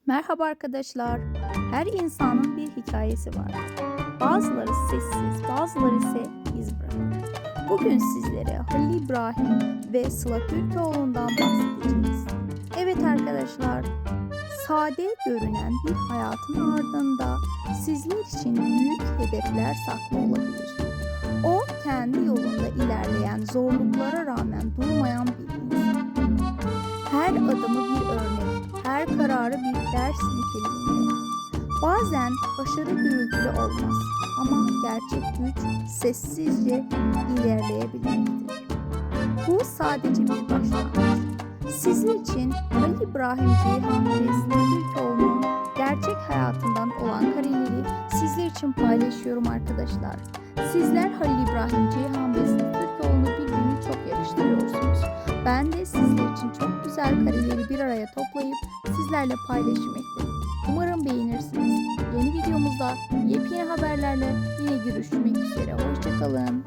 Merhaba arkadaşlar. Her insanın bir hikayesi var. Bazıları sessiz, bazıları ise iz bırakır. Bugün sizlere Halil İbrahim ve Sıla Türkoğlu'ndan bahsedeceğiz. Evet arkadaşlar, sade görünen bir hayatın ardında sizler için büyük hedefler saklı olabilir. O kendi yolunda ilerleyen, zorluklara rağmen durmayan bir insan. Her adımı bir örnek, her kararı bir ders niteliğinde. Bazen başarı gürültülü olmaz ama gerçek güç sessizce ilerleyebilmektir. Bu sadece bir başlangıç. Sizler için Halil İbrahim Ceyhan ve Sıla Türkoğlu'nun gerçek hayatından olan kareleri sizler için paylaşıyorum arkadaşlar. Sizler Halil İbrahim Ceyhan ve Sıla Türkoğlu'nu birbirine çok yakıştırıyorsunuz. Ben de sizler için çok güzel kareleri bir araya toplayıp sizlerle paylaşmaktayım. Umarım beğenirsiniz. Yeni videomuzda yepyeni haberlerle yine görüşmek üzere. Hoşça kalın.